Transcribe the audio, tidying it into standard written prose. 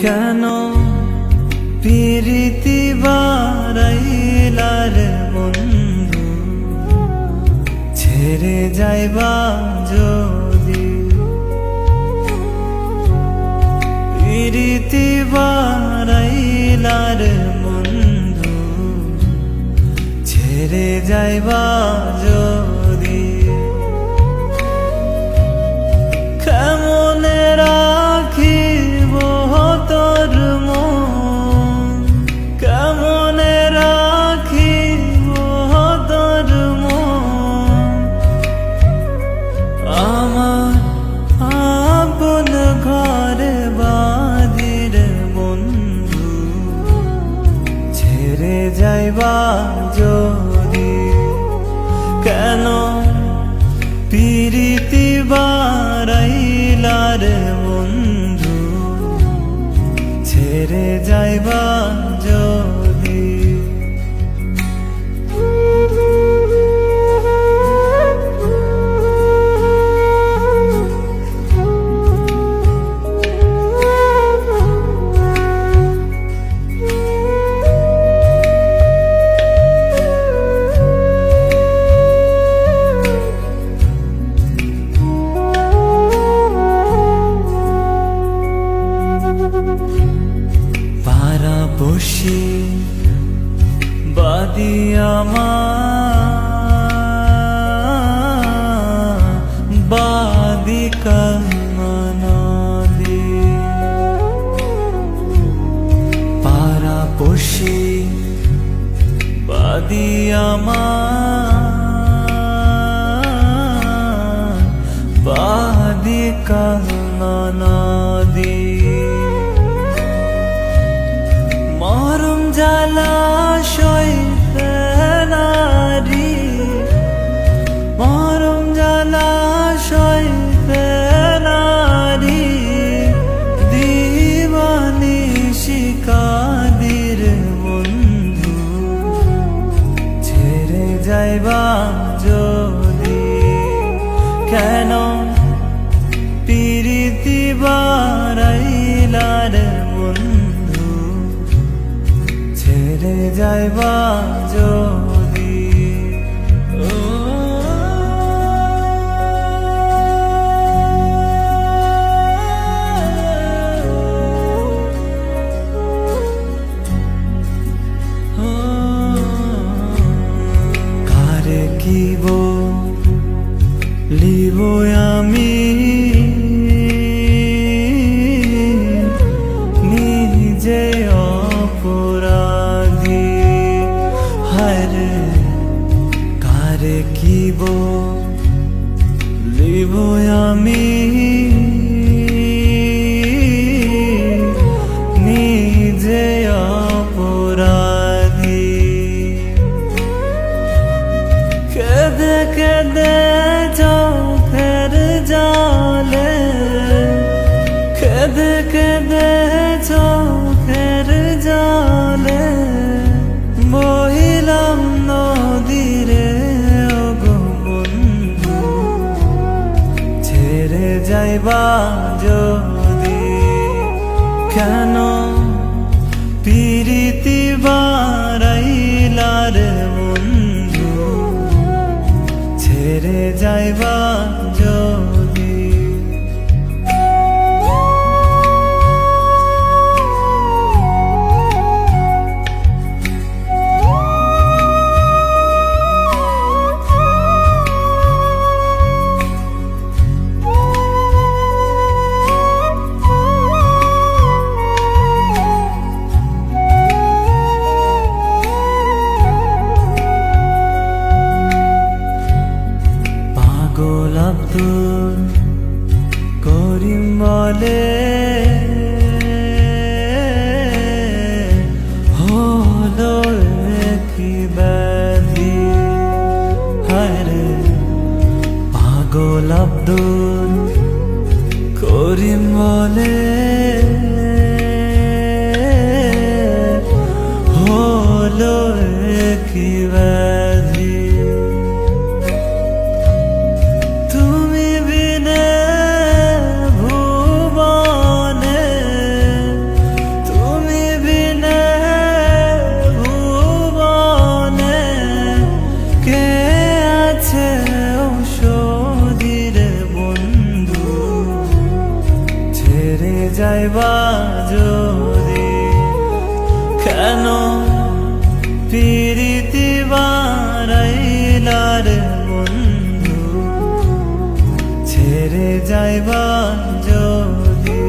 কেন প্রীতি বারাইলার বন্ধু, ছেড়ে যাইবা যদি। প্রীতি বারাইলার বন্ধু, ছেড়ে যাইবা যদি। কেমনে রাখিব তোর মন, কেমনে রাখিব তোর মন। আমার আপন ঘরে বাঁধির বন্ধু, ছেড়ে যাইবা যদি। কেন প্রীতি বারাইলার বন্ধু, ছেড়ে যাইবা যদি। পাড়াপড়শি বাদি আমার, বাদি কালমানাদি। পাড়াপড়শি বাদি আমার, বাদি কালমানাদি। মরম জলাশয় ফেলারি, মরম জলাশয় ফেলারি। দিবানি শিকাদির বন্ধু, ছেড়ে যাইবা যদি। কেন প্রীতি বারাইলার বন্ধু, ছেড়ে যাইবা যদি। কারে কি বলিব আমি, নিজে অপরাধী। হায়রে কারে কি বলিব আমি, নিজে অপরাধী। কেঁদে কেঁদে চোখের জলে, কেঁদে কেঁদে চোখের জলে। বহিলাম নদীরে ওগো বন্ধু, ছেড়ে যাইবা যদি। কেন প্রীতি বারাইলার বন্ধু, ছেড়ে যাইবা যদি। পাগল আব্দুল করিম বলে, হলো কি ব্যাধি। হায়রে পাগল আব্দুল করিম বলে, হলো কি ব্যাধি। তুমি বিনে ভুবনে যাইবা যদি কেন পিরিতি বারাইলার বন্ধু ছেড়ে যাইবা যদি